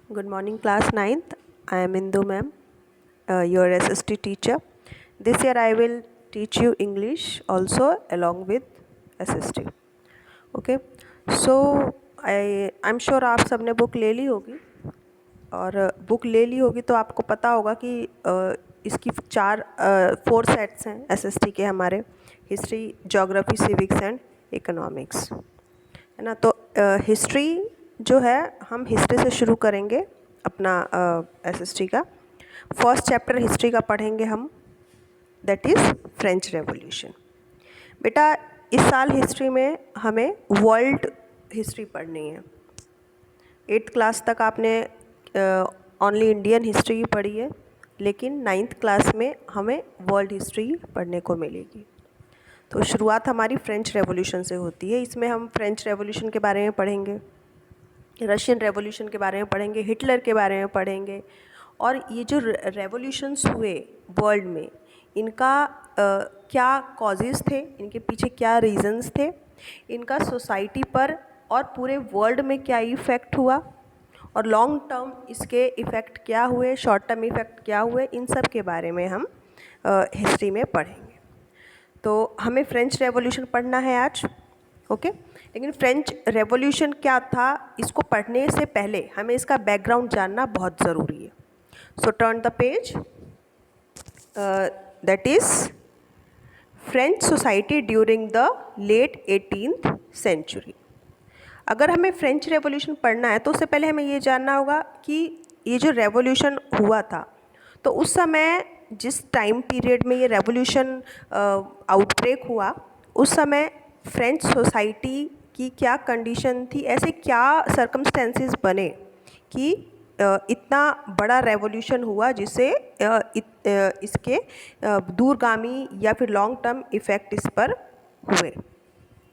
Good morning, class 9th. I am Indu ma'am, your SST teacher. This year I will teach you English also along with SST. Okay. So I'm sure आप सबने book ले ली होगी और book ले ली होगी तो आपको पता होगा कि इसकी 4 सेट्स हैं SST के हमारे, history, geography, civics and economics, है ना। तो हिस्ट्री जो है हम हिस्ट्री से शुरू करेंगे अपना SST का। फर्स्ट चैप्टर हिस्ट्री का पढ़ेंगे हम, दैट इज़ फ्रेंच रेवोल्यूशन। बेटा इस साल हिस्ट्री में हमें वर्ल्ड हिस्ट्री पढ़नी है। 8th क्लास तक आपने ओनली इंडियन हिस्ट्री ही पढ़ी है, लेकिन 9th क्लास में हमें वर्ल्ड हिस्ट्री पढ़ने को मिलेगी। तो शुरुआत हमारी फ्रेंच रेवोल्यूशन से होती है। इसमें हम फ्रेंच रेवोल्यूशन के बारे में पढ़ेंगे, रशियन रेवोल्यूशन के बारे में पढ़ेंगे, हिटलर के बारे में पढ़ेंगे, और ये जो रेवोल्यूशंस हुए वर्ल्ड में इनका क्या कॉजेज़ थे, इनके पीछे क्या रीज़न्स थे, इनका सोसाइटी पर और पूरे वर्ल्ड में क्या इफ़ेक्ट हुआ, और लॉन्ग टर्म इसके इफ़ेक्ट क्या हुए, शॉर्ट टर्म इफ़ेक्ट क्या हुए, इन सब के बारे में हम हिस्ट्री में पढ़ेंगे। तो हमें फ्रेंच रेवोल्यूशन पढ़ना है आज, ओके। लेकिन फ्रेंच रेवोल्यूशन क्या था, इसको पढ़ने से पहले हमें इसका बैकग्राउंड जानना बहुत ज़रूरी है। So turn the page, that is French society during the late 18th century. अगर हमें फ्रेंच रेवोल्यूशन पढ़ना है तो उससे पहले हमें ये जानना होगा कि ये जो रेवोल्यूशन हुआ था, तो उस समय जिस टाइम पीरियड में ये रेवोल्यूशन आउटब्रेक हुआ, उस समय फ्रेंच सोसाइटी की क्या कंडीशन थी, ऐसे क्या सर्कमस्टेंसेस बने कि इतना बड़ा रेवोल्यूशन हुआ जिससे इसके दूरगामी या फिर लॉन्ग टर्म इफ़ेक्ट इस पर हुए,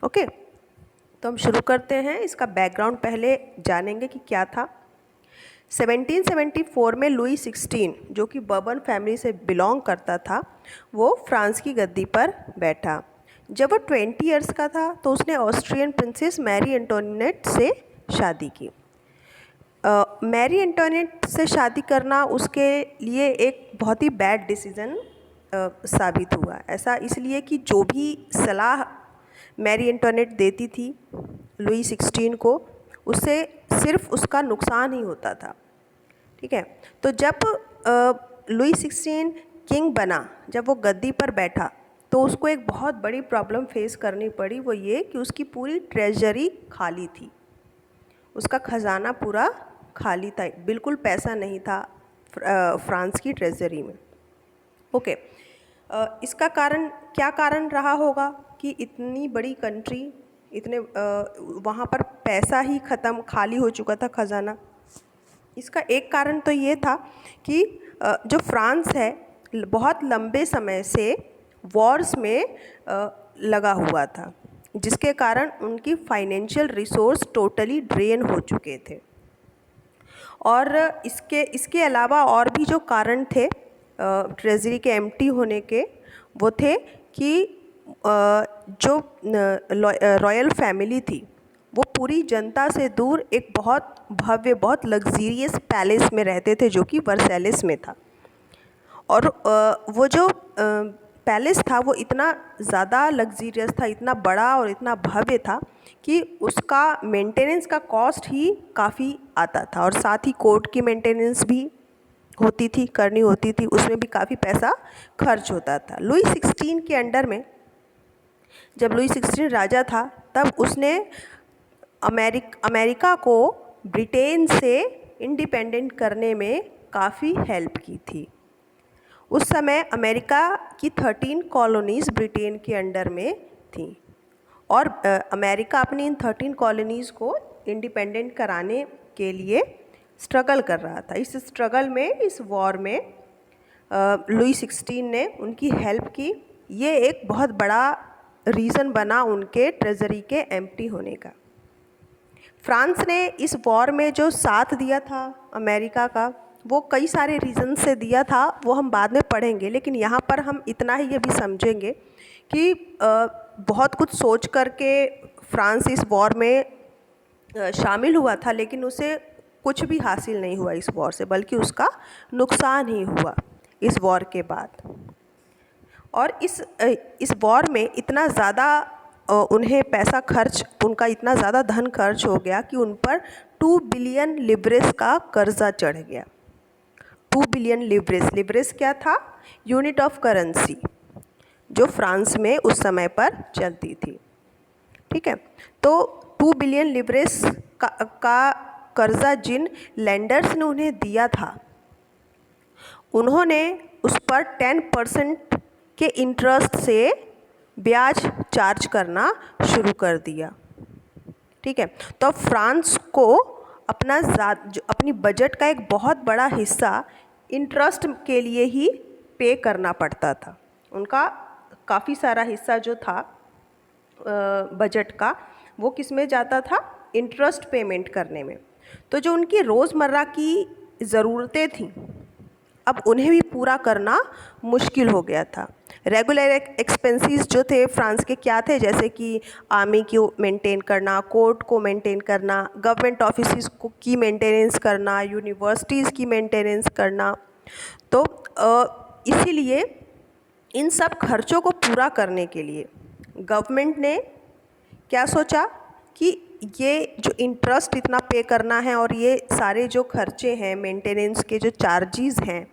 ओके। तो हम शुरू करते हैं। इसका बैकग्राउंड पहले जानेंगे कि क्या था। 1774 में लुई 16, जो कि बर्बन फैमिली से बिलोंग करता था, वो फ्रांस की गद्दी पर बैठा। जब वो 20 ईयर्स का था तो उसने ऑस्ट्रियन प्रिंसेस मैरी एंटोनिनेट से शादी की। मैरी एंटोनिनेट से शादी करना उसके लिए एक बहुत ही बैड डिसीज़न साबित हुआ। ऐसा इसलिए कि जो भी सलाह मैरी एंटोनिनेट देती थी लुई 16 को, उससे सिर्फ उसका नुकसान ही होता था, ठीक है। तो जब लुई 16 किंग बना, जब वो गद्दी पर बैठा, तो उसको एक बहुत बड़ी प्रॉब्लम फेस करनी पड़ी। वो ये कि उसकी पूरी ट्रेजरी खाली थी, उसका ख़जाना पूरा खाली था, बिल्कुल पैसा नहीं था फ्रांस की ट्रेजरी में, ओके। इसका कारण क्या कारण रहा होगा कि इतनी बड़ी कंट्री, इतने वहाँ पर पैसा ही ख़त्म, खाली हो चुका था ख़जाना। इसका एक कारण तो ये था कि जो फ्रांस है बहुत लंबे समय से वॉर्स में लगा हुआ था, जिसके कारण उनकी फाइनेंशियल रिसोर्स टोटली ड्रेन हो चुके थे। और इसके अलावा और भी जो कारण थे ट्रेजरी के एम्प्टी होने के, वो थे कि जो रॉयल फैमिली थी वो पूरी जनता से दूर एक बहुत भव्य, बहुत लग्जीरियस पैलेस में रहते थे, जो कि वर्सेलिस में था। और वो जो पैलेस था वो इतना ज़्यादा लग्जीरियस था, इतना बड़ा और इतना भव्य था कि उसका मेंटेनेंस का कॉस्ट ही काफ़ी आता था, और साथ ही कोर्ट की मेंटेनेंस भी होती थी, करनी होती थी, उसमें भी काफ़ी पैसा खर्च होता था। लुई 16 के अंडर में, जब लुई 16 राजा था, तब उसने अमेरिका को ब्रिटेन से इंडिपेंडेंट करने में काफ़ी हेल्प की थी। उस समय अमेरिका की 13 कॉलोनीज़ ब्रिटेन के अंडर में थीं, और अमेरिका अपनी इन 13 कॉलोनीज़ को इंडिपेंडेंट कराने के लिए स्ट्रगल कर रहा था। इस स्ट्रगल में, इस वॉर में लुई 16 ने उनकी हेल्प की। ये एक बहुत बड़ा रीज़न बना उनके ट्रेजरी के एम्प्टी होने का। फ्रांस ने इस वॉर में जो साथ दिया था अमेरिका का, वो कई सारे रीज़न से दिया था, वो हम बाद में पढ़ेंगे। लेकिन यहाँ पर हम इतना ही ये भी समझेंगे कि बहुत कुछ सोच करके फ्रांस इस वॉर में शामिल हुआ था, लेकिन उसे कुछ भी हासिल नहीं हुआ इस वॉर से, बल्कि उसका नुकसान ही हुआ इस वॉर के बाद। और इस वॉर में इतना ज़्यादा उन्हें पैसा खर्च, उनका इतना ज़्यादा धन खर्च हो गया कि उन पर 2 बिलियन लिब्रेस का कर्जा चढ़ गया। 2 बिलियन लिब्रेस, लिब्रेस क्या था? यूनिट ऑफ करेंसी जो फ्रांस में उस समय पर चलती थी। ठीक है, तो 2 बिलियन लिब्रेस का कर्जा जिन लेंडर्स ने उन्हें दिया था, उन्होंने उस पर 10% के इंटरेस्ट से ब्याज चार्ज करना शुरू कर दिया। ठीक है, तो फ्रांस को अपनी बजट का एक बहुत बड़ा हिस्सा इंटरेस्ट के लिए ही पे करना पड़ता था। उनका काफ़ी सारा हिस्सा जो था बजट का, वो किस में जाता था? इंटरेस्ट पेमेंट करने में। तो जो उनकी रोज़मर्रा की ज़रूरतें थीं, अब उन्हें भी पूरा करना मुश्किल हो गया था। रेगुलर एक्सपेंसेस जो थे फ्रांस के क्या थे? जैसे कि आर्मी को मेंटेन करना, कोर्ट को मेंटेन करना, गवर्नमेंट ऑफिस की मेंटेनेंस करना, यूनिवर्सिटीज़ की मेंटेनेंस करना। तो इसीलिए इन सब खर्चों को पूरा करने के लिए गवर्नमेंट ने क्या सोचा कि ये जो इंटरेस्ट इतना पे करना है और ये सारे जो खर्चे हैं, मेंटेनेंस के जो चार्जेस हैं,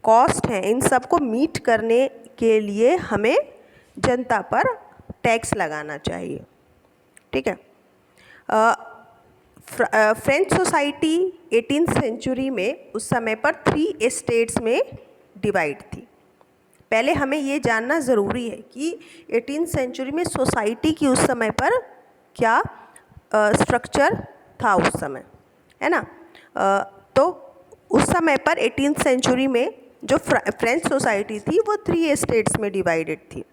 कॉस्ट हैं, इन सब को मीट करने के लिए हमें जनता पर टैक्स लगाना चाहिए। ठीक है, फ्रेंच सोसाइटी 18th सेंचुरी में उस समय पर 3 एस्टेट्स में डिवाइड थी। पहले हमें ये जानना ज़रूरी है कि 18th सेंचुरी में सोसाइटी की उस समय पर क्या स्ट्रक्चर था उस समय, है ना। तो उस समय पर 18th सेंचुरी में जो फ्रेंच सोसाइटी थी वो 3 एस्टेट्स में डिवाइडेड थी।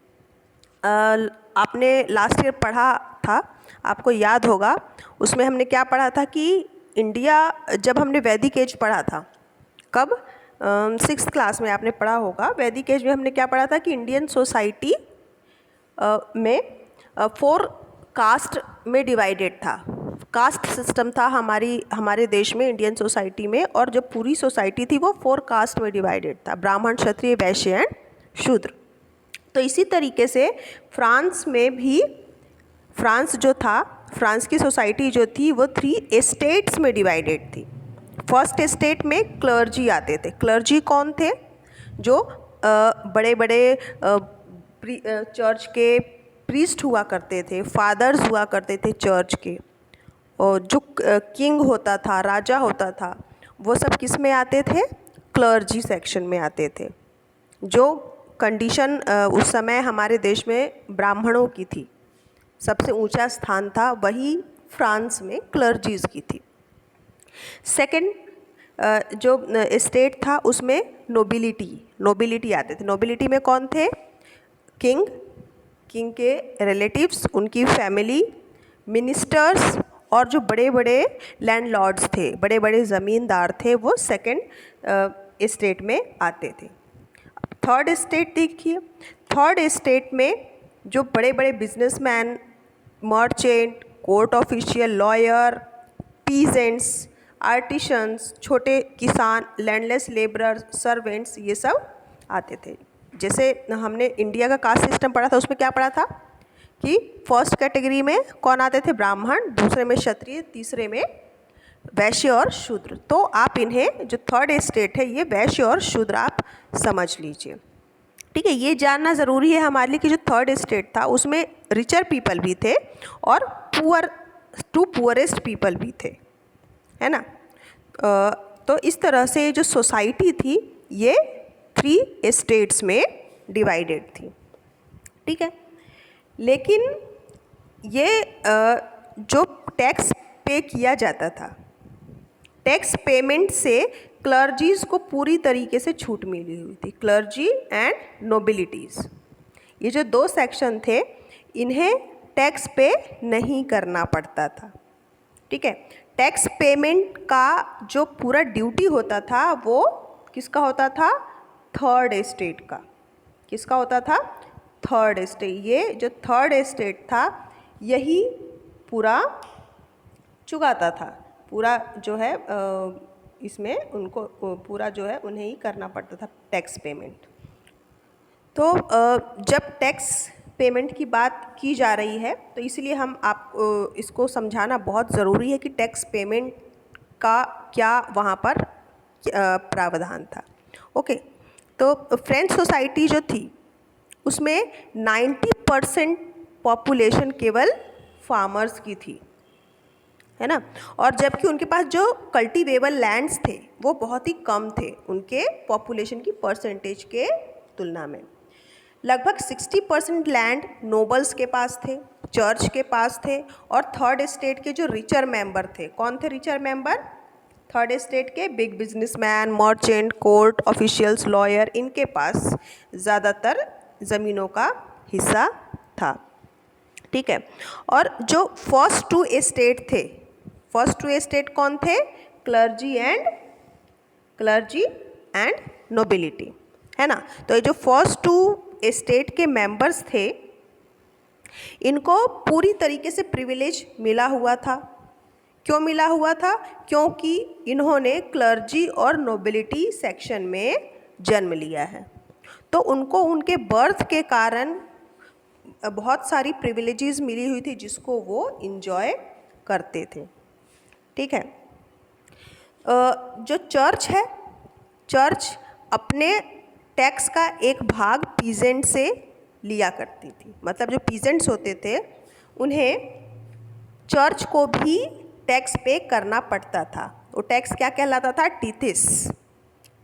आपने लास्ट ईयर पढ़ा था, आपको याद होगा, उसमें हमने क्या पढ़ा था कि इंडिया, जब हमने वैदिक एज पढ़ा था, कब? 6th क्लास में आपने पढ़ा होगा। वैदिक एज में हमने क्या पढ़ा था कि इंडियन सोसाइटी में 4 कास्ट में डिवाइडेड था। कास्ट सिस्टम था हमारे देश में, इंडियन सोसाइटी में, और जो पूरी सोसाइटी थी वो 4 कास्ट में डिवाइडेड था: ब्राह्मण, क्षत्रिय, वैश्य एंड शूद्र। तो इसी तरीके से फ्रांस में भी, फ्रांस जो था, फ्रांस की सोसाइटी जो थी वो 3 एस्टेट्स में डिवाइडेड थी। फर्स्ट एस्टेट में क्लर्जी आते थे। क्लर्जी कौन थे? जो बड़े बड़े चर्च के प्रीस्ट हुआ करते थे, फादर्स हुआ करते थे चर्च के, और जो किंग होता था, राजा होता था, वो सब किस में आते थे? क्लर्जी सेक्शन में आते थे। जो कंडीशन उस समय हमारे देश में ब्राह्मणों की थी, सबसे ऊंचा स्थान था, वही फ्रांस में क्लर्जीज़ की थी। सेकंड जो स्टेट था उसमें नोबिलिटी आते थे। नोबिलिटी में कौन थे? किंग के रिलेटिव्स, उनकी फैमिली, मिनिस्टर्स, और जो बड़े बड़े लैंडलॉर्ड्स थे, बड़े बड़े ज़मींदार थे, वो सेकंड स्टेट में आते थे। थर्ड स्टेट देखिए, थर्ड स्टेट में जो बड़े बड़े businessman, merchant, court official, lawyer, peasants, artisans, छोटे किसान, लैंडलेस लेबरर, सर्वेंट्स, ये सब आते थे। जैसे हमने इंडिया का कास्ट सिस्टम पढ़ा था, उसमें क्या पढ़ा था कि फर्स्ट कैटेगरी में कौन आते थे? ब्राह्मण, दूसरे में क्षत्रिय, तीसरे में वैश्य और शूद्र। तो आप इन्हें, जो थर्ड स्टेट है, ये वैश्य और शूद्र आप समझ लीजिए। ठीक है, ये जानना ज़रूरी है हमारे लिए कि जो थर्ड स्टेट था उसमें रिचर पीपल भी थे और पुअरेस्ट पीपल भी थे, है ना। तो इस तरह से जो सोसाइटी थी ये 3 स्टेट्स में डिवाइडेड थी। ठीक है, लेकिन ये जो टैक्स पे किया जाता था, टैक्स पेमेंट से क्लर्जीज़ को पूरी तरीके से छूट मिली हुई थी। क्लर्जी एंड नोबिलिटीज़, ये जो 2 सेक्शन थे, इन्हें टैक्स पे नहीं करना पड़ता था। ठीक है, टैक्स पेमेंट का जो पूरा ड्यूटी होता था वो किसका होता था? थर्ड स्टेट का। किसका होता था? Third state. ये जो थर्ड स्टेट था यही पूरा चुकाता था, पूरा जो है इसमें उनको पूरा जो है उन्हें ही करना पड़ता था टैक्स पेमेंट। तो जब टैक्स पेमेंट की बात की जा रही है तो इसलिए हम इसको समझाना बहुत ज़रूरी है कि टैक्स पेमेंट का क्या वहाँ पर प्रावधान था। ओके, तो फ्रेंच सोसाइटी जो थी उसमें 90% पॉपुलेशन केवल फार्मर्स की थी, है ना, और जबकि उनके पास जो कल्टीवेबल लैंड्स थे वो बहुत ही कम थे उनके पॉपुलेशन की परसेंटेज के तुलना में। लगभग 60% लैंड नोबल्स के पास थे, चर्च के पास थे, और थर्ड एस्टेट के जो रिचर मेंबर थे, कौन थे रिचर मेंबर? थर्ड एस्टेट के big businessman, merchant, court officials, lawyer, इनके पास ज़्यादातर ज़मीनों का हिस्सा था। ठीक है, और जो फर्स्ट टू एस्टेट थे, फर्स्ट टू एस्टेट कौन थे? क्लर्जी एंड नोबिलिटी, है ना। तो ये जो फर्स्ट टू एस्टेट के मेंबर्स थे इनको पूरी तरीके से प्रिविलेज मिला हुआ था। क्यों मिला हुआ था? क्योंकि इन्होंने क्लर्जी और नोबिलिटी सेक्शन में जन्म लिया है, तो उनको उनके बर्थ के कारण बहुत सारी प्रिविलेजेस मिली हुई थी जिसको वो इंजॉय करते थे। ठीक है, जो चर्च है, चर्च अपने टैक्स का एक भाग पीजेंट से लिया करती थी। मतलब जो पीजेंट्स होते थे उन्हें चर्च को भी टैक्स पे करना पड़ता था। वो टैक्स क्या कहलाता था? टीथिस।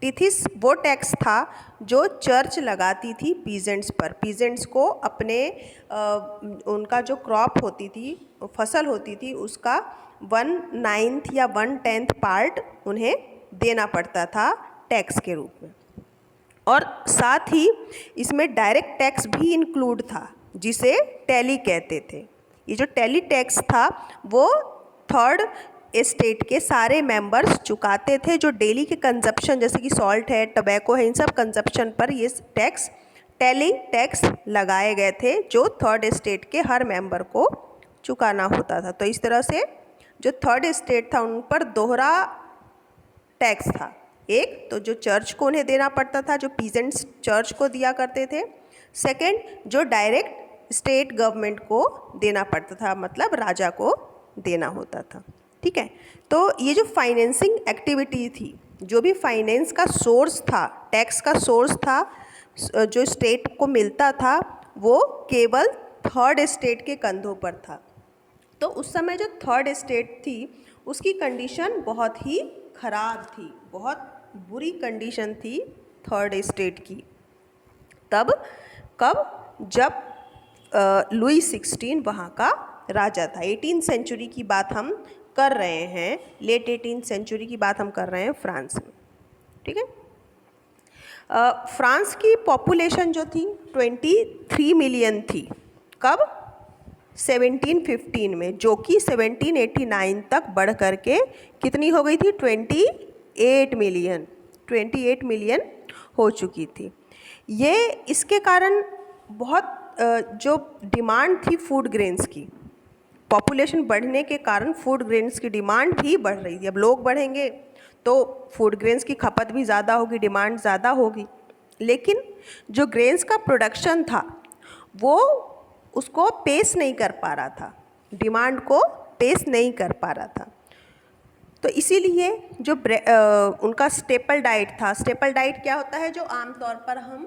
टीथिस वो टैक्स था जो चर्च लगाती थी पीजेंट्स पर। पीजेंट्स को अपने उनका जो क्रॉप होती थी, फसल होती थी, उसका 1/9 या 1/10 पार्ट उन्हें देना पड़ता था टैक्स के रूप में। और साथ ही इसमें डायरेक्ट टैक्स भी इंक्लूड था जिसे टैली कहते थे। ये जो टैली टैक्स था वो थर्ड एस्टेट के सारे मेंबर्स चुकाते थे। जो डेली के कंजप्शन जैसे कि सॉल्ट है, टबैको है, इन सब कंजप्शन पर ये टैक्स, टैली टैक्स लगाए गए थे जो थर्ड एस्टेट के हर मेंबर को चुकाना होता था। तो इस तरह से जो थर्ड एस्टेट था उन पर दोहरा टैक्स था। एक तो जो चर्च को उन्हें देना पड़ता था, जो पीजेंट्स चर्च को दिया करते थे। सेकंड, जो डायरेक्ट स्टेट गवर्नमेंट को देना पड़ता था, मतलब राजा को देना होता था। ठीक है, तो ये जो फाइनेंसिंग एक्टिविटी थी, जो भी फाइनेंस का सोर्स था, टैक्स का सोर्स था जो स्टेट को मिलता था, वो केवल थर्ड एस्टेट के कंधों पर था। तो उस समय जो थर्ड एस्टेट थी उसकी कंडीशन बहुत ही ख़राब थी, बहुत बुरी कंडीशन थी थर्ड एस्टेट की। तब कब? जब लुई 16 वहाँ का राजा था। 18th सेंचुरी की बात हम कर रहे हैं, लेट 18th सेंचुरी की बात हम कर रहे हैं फ्रांस में। ठीक है, फ्रांस की पॉपुलेशन जो थी 23 मिलियन थी। कब? 1715 में, जो कि 1789 तक बढ़ करके कितनी हो गई थी? 28 मिलियन हो चुकी थी। ये इसके कारण बहुत जो डिमांड थी फूड ग्रेन्स की, पॉपुलेशन बढ़ने के कारण फूड ग्रेन्स की डिमांड भी बढ़ रही थी। अब लोग बढ़ेंगे तो फूड ग्रेन्स की खपत भी ज़्यादा होगी, डिमांड ज़्यादा होगी। लेकिन जो ग्रेन्स का प्रोडक्शन था वो उसको पेश नहीं कर पा रहा था, डिमांड को पेश नहीं कर पा रहा था। तो इसीलिए जो उनका स्टेपल डाइट था, स्टेपल डाइट क्या होता है? जो आमतौर पर हम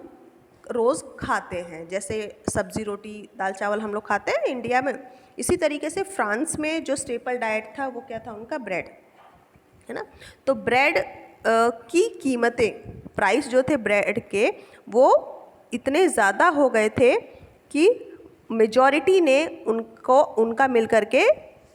रोज़ खाते हैं, जैसे सब्ज़ी रोटी दाल चावल हम लोग खाते हैं इंडिया में, इसी तरीके से फ्रांस में जो स्टेपल डाइट था वो क्या था? उनका ब्रेड, है ना। तो ब्रेड की कीमतें, प्राइस जो थे ब्रेड के, वो इतने ज़्यादा हो गए थे कि मेजॉरिटी ने उनका मिल करके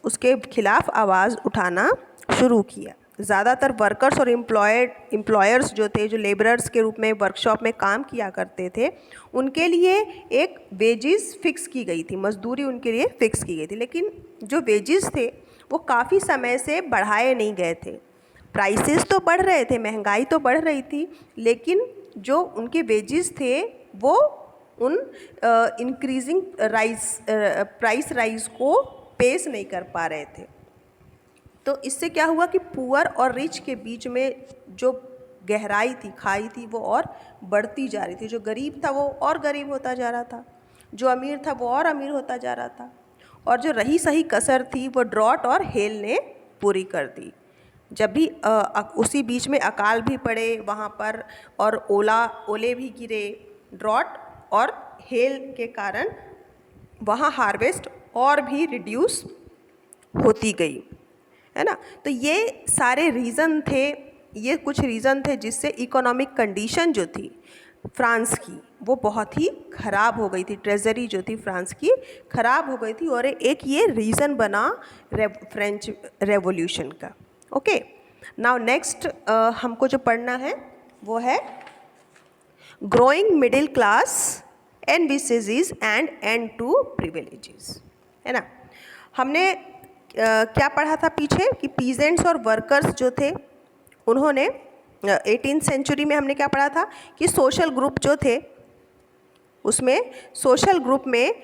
उसके खिलाफ आवाज़ उठाना शुरू किया। ज़्यादातर वर्कर्स और एम्प्लॉयर्स जो थे, जो लेबरर्स के रूप में वर्कशॉप में काम किया करते थे, उनके लिए एक वेजेस फिक्स की गई थी, मजदूरी उनके लिए फिक्स की गई थी। लेकिन जो वेजेस थे वो काफ़ी समय से बढ़ाए नहीं गए थे। प्राइसेस तो बढ़ रहे थे, महंगाई तो बढ़ रही थी, लेकिन जो उनके वेजेस थे वो उन इंक्रीजिंग प्राइस राइज को पेश नहीं कर पा रहे थे। तो इससे क्या हुआ कि पुअर और रिच के बीच में जो गहराई थी, खाई थी, वो और बढ़ती जा रही थी। जो गरीब था वो और गरीब होता जा रहा था, जो अमीर था वो और अमीर होता जा रहा था, और जो रही सही कसर थी वो ड्रॉट और हेल ने पूरी कर दी। जब भी उसी बीच में अकाल भी पड़े वहाँ पर, और ओले भी गिरे, ड्रॉट और हेल के कारण वहाँ हार्वेस्ट और भी रिड्यूस होती गई, है ना। तो ये सारे रीज़न थे, ये कुछ रीज़न थे जिससे इकोनॉमिक कंडीशन जो थी फ्रांस की वो बहुत ही ख़राब हो गई थी। ट्रेजरी जो थी फ्रांस की ख़राब हो गई थी, और एक ये रीज़न बना फ्रेंच रेवोल्यूशन का। ओके, नाउ नेक्स्ट हमको जो पढ़ना है वो है growing middle class and vices and end to privileges, है ना। हमने क्या पढ़ा था पीछे कि पीजेंट्स और वर्कर्स जो थे उन्होंने 18th सेंचुरी में हमने क्या पढ़ा था कि सोशल ग्रुप जो थे उसमें सोशल ग्रुप में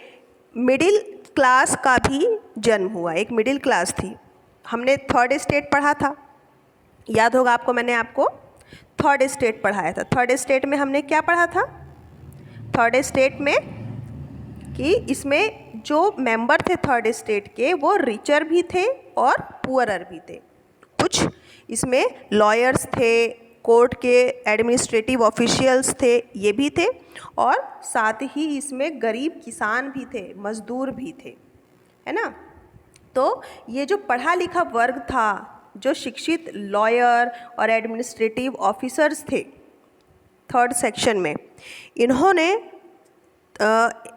मिडिल क्लास का भी जन्म हुआ। एक मिडिल क्लास थी। हमने थर्ड स्टेट पढ़ा था, याद होगा आपको, मैंने आपको थर्ड स्टेट पढ़ाया था। थर्ड स्टेट में हमने क्या पढ़ा था? थर्ड स्टेट में कि इसमें जो मेंबर थे थर्ड स्टेट के वो रिचर भी थे और पुअरर भी थे। कुछ इसमें लॉयर्स थे, कोर्ट के एडमिनिस्ट्रेटिव ऑफिशियल्स थे, ये भी थे, और साथ ही इसमें गरीब किसान भी थे, मजदूर भी थे, है ना। तो ये जो पढ़ा लिखा वर्ग था, जो शिक्षित लॉयर और एडमिनिस्ट्रेटिव ऑफिसर्स थे थर्ड सेक्शन में, इन्होंने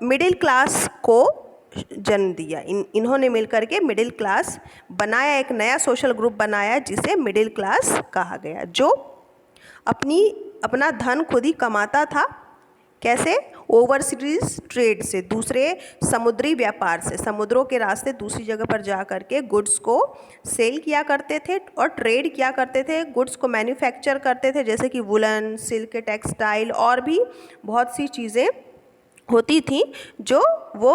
मिडिल क्लास को जन्म दिया। इन्होंने मिलकर के मिडिल क्लास बनाया, एक नया सोशल ग्रुप बनाया जिसे मिडिल क्लास कहा गया, जो अपना धन खुद ही कमाता था। कैसे? ओवरसीज ट्रेड से, दूसरे समुद्री व्यापार से, समुद्रों के रास्ते दूसरी जगह पर जा कर के गुड्स को सेल किया करते थे और ट्रेड किया करते थे, गुड्स को मैन्युफैक्चर करते थे, जैसे कि वुलन, सिल्क, टेक्सटाइल और भी बहुत सी चीज़ें होती थी जो वो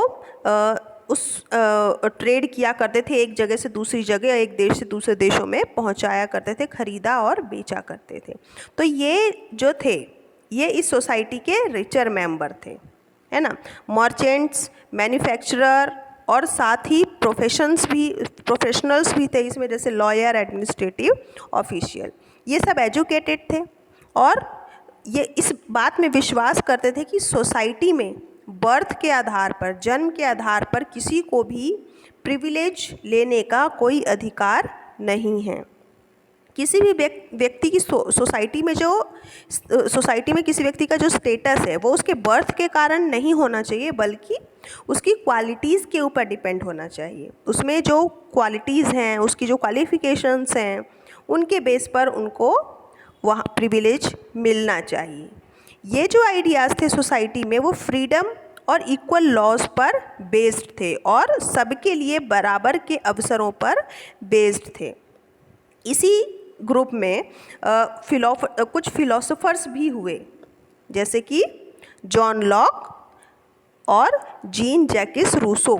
उस ट्रेड किया करते थे, एक जगह से दूसरी जगह, एक देश से दूसरे देशों में पहुंचाया करते थे, खरीदा और बेचा करते थे। तो ये जो थे ये इस सोसाइटी के रिचर मेंबर थे, है ना। मर्चेंट्स, मैन्युफैक्चरर और साथ ही प्रोफेशनल्स भी थे इसमें, जैसे लॉयर, एडमिनिस्ट्रेटिव ऑफिशियल, ये सब एजुकेटेड थे और ये इस बात में विश्वास करते थे कि सोसाइटी में बर्थ के आधार पर, जन्म के आधार पर किसी को भी प्रिविलेज लेने का कोई अधिकार नहीं है। किसी भी व्यक्ति की सोसाइटी में किसी व्यक्ति का जो स्टेटस है वो उसके बर्थ के कारण नहीं होना चाहिए, बल्कि उसकी क्वालिटीज़ के ऊपर डिपेंड होना चाहिए। उसमें जो क्वालिटीज़ हैं, उसकी जो क्वालिफ़िकेशंस हैं, उनके बेस पर उनको वहाँ प्रिविलेज मिलना चाहिए। ये जो आइडियाज़ थे सोसाइटी में वो फ्रीडम और इक्वल लॉज पर बेस्ड थे और सबके लिए बराबर के अवसरों पर बेस्ड थे। इसी ग्रुप में कुछ फिलोसोफर्स भी हुए, जैसे कि जॉन लॉक और जीन जैकिस रूसो।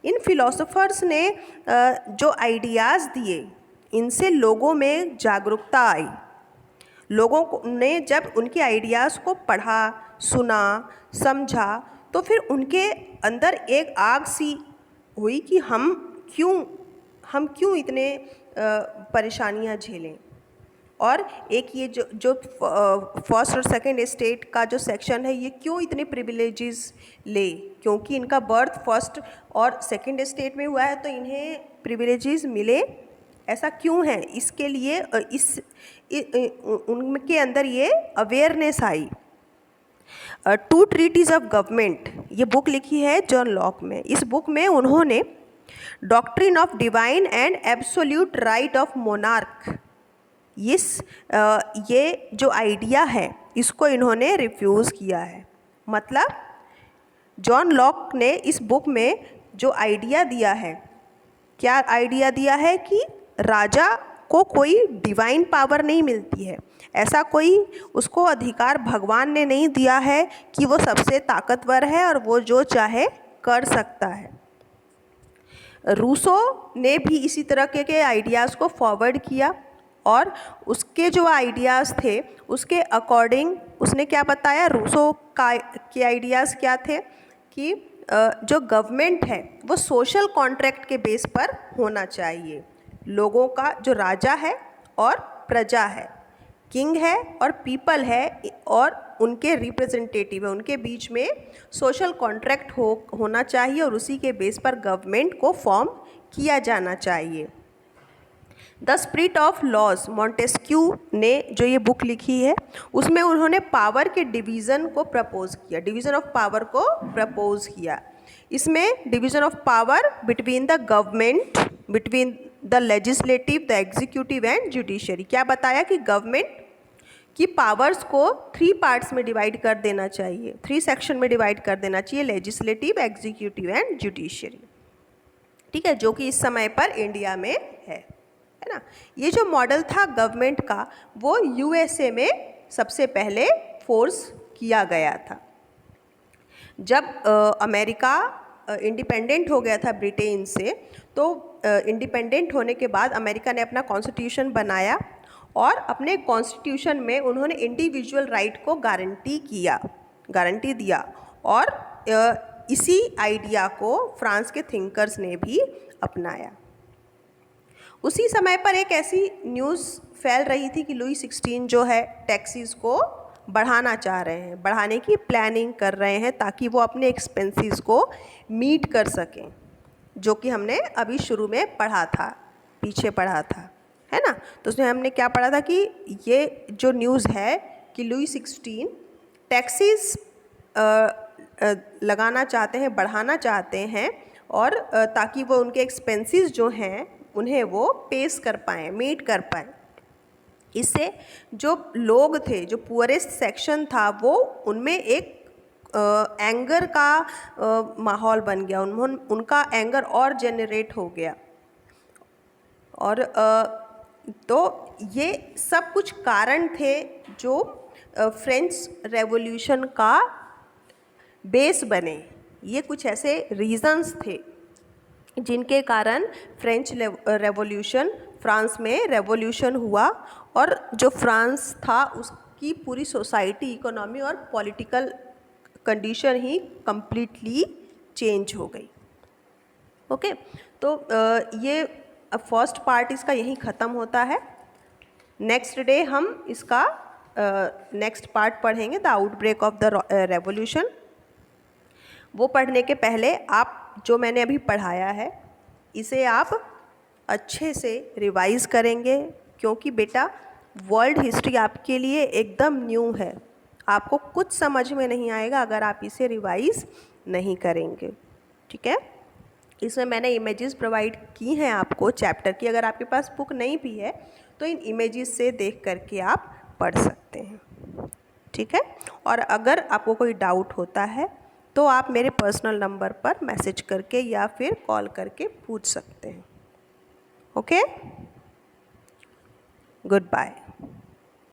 इन फिलोसोफर्स ने जो आइडियाज़ दिए, इनसे लोगों में जागरूकता आई। लोगों ने जब उनके आइडियाज़ को पढ़ा, सुना, समझा, तो फिर उनके अंदर एक आग सी हुई कि हम क्यों इतने परेशानियां झेलें। और एक ये जो फर्स्ट और सेकंड स्टेट का जो सेक्शन है, ये क्यों इतने प्रिविलेजेस ले, क्योंकि इनका बर्थ फर्स्ट और सेकंड स्टेट में हुआ है तो इन्हें प्रिविलेजेस मिले, ऐसा क्यों है। इसके लिए उनके अंदर ये अवेयरनेस आई। टू ट्रीटीज ऑफ गवर्नमेंट, ये बुक लिखी है जॉन लॉक में। इस बुक में उन्होंने doctrine of divine and absolute right of monarch, ये जो आइडिया है इसको इन्होंने रिफ्यूज़ किया है। मतलब जॉन लॉक ने इस बुक में जो आइडिया दिया है, क्या आइडिया दिया है कि राजा को कोई डिवाइन पावर नहीं मिलती है, ऐसा कोई उसको अधिकार भगवान ने नहीं दिया है कि वो सबसे ताकतवर है और वो जो चाहे कर सकता है। रूसो ने भी इसी तरह के आइडियाज़ को फॉरवर्ड किया और उसके जो आइडियाज़ थे उसके अकॉर्डिंग उसने क्या बताया, रूसो के आइडियाज़ क्या थे कि जो गवर्नमेंट है वो सोशल कॉन्ट्रैक्ट के बेस पर होना चाहिए। लोगों का जो राजा है और प्रजा है, किंग है और पीपल है और उनके रिप्रेजेंटेटिव है, उनके बीच में सोशल कॉन्ट्रैक्ट होना चाहिए और उसी के बेस पर गवर्नमेंट को फॉर्म किया जाना चाहिए। The spirit of laws, Montesquieu ने जो ये बुक लिखी है उसमें उन्होंने पावर के डिवीज़न को प्रपोज किया, डिवीज़न ऑफ पावर को प्रपोज किया। इसमें division of power between the government, between the legislative, the executive and judiciary. क्या बताया कि गवर्नमेंट की पावर्स को 3 पार्ट्स में डिवाइड कर देना चाहिए, 3 सेक्शन में डिवाइड कर देना चाहिए, लेजिस्लेटिव, एग्जीक्यूटिव एंड जुडिशरी। ठीक है, जो कि इस समय पर इंडिया में है ना। ये जो मॉडल था गवर्नमेंट का वो यूएसए में सबसे पहले फोर्स किया गया था। जब अमेरिका इंडिपेंडेंट हो गया था ब्रिटेन से, तो इंडिपेंडेंट होने के बाद अमेरिका ने अपना कॉन्स्टिट्यूशन बनाया और अपने कॉन्स्टिट्यूशन में उन्होंने इंडिविजुअल राइट को गारंटी दिया और इसी आइडिया को फ्रांस के थिंकर्स ने भी अपनाया। उसी समय पर एक ऐसी न्यूज़ फैल रही थी कि लुई 16 जो है टैक्सेस को बढ़ाना चाह रहे हैं, बढ़ाने की प्लानिंग कर रहे हैं ताकि वो अपने एक्सपेंसेस को मीट कर सकें, जो कि हमने अभी शुरू में पढ़ा था, पीछे पढ़ा था, है ना। तो उसमें हमने क्या पढ़ा था कि ये जो न्यूज़ है कि लुई 16 टैक्सेस लगाना चाहते हैं, बढ़ाना चाहते हैं और ताकि वो उनके एक्सपेंसेस जो हैं उन्हें वो पेश कर पाएँ, मीट कर पाएँ। इससे जो लोग थे, जो पुअरेस्ट सेक्शन था, वो उनमें एक एंगर का माहौल बन गया, उनका एंगर और जेनरेट हो गया। और तो ये सब कुछ कारण थे जो फ्रेंच रेवोल्यूशन का बेस बने। ये कुछ ऐसे रीज़न्स थे जिनके कारण फ्रेंच रेवोल्यूशन, फ्रांस में रेवोल्यूशन हुआ और जो फ्रांस था उसकी पूरी सोसाइटी, इकोनॉमी और पॉलिटिकल कंडीशन ही कम्प्लीटली चेंज हो गई। ओके, तो ये फर्स्ट पार्ट इसका यहीं ख़त्म होता है। नेक्स्ट डे हम इसका नेक्स्ट पार्ट पढ़ेंगे, the outbreak of the revolution. वो पढ़ने के पहले आप जो मैंने अभी पढ़ाया है इसे आप अच्छे से रिवाइज़ करेंगे, क्योंकि बेटा वर्ल्ड हिस्ट्री आपके लिए एकदम न्यू है। आपको कुछ समझ में नहीं आएगा अगर आप इसे रिवाइज़ नहीं करेंगे। ठीक है, इसमें मैंने इमेजेस प्रोवाइड की हैं आपको चैप्टर की। अगर आपके पास बुक नहीं भी है तो इन इमेजेस से देख करके आप पढ़ सकते हैं। ठीक है, और अगर आपको कोई डाउट होता है तो आप मेरे पर्सनल नंबर पर मैसेज करके या फिर कॉल करके पूछ सकते हैं। Okay, good bye.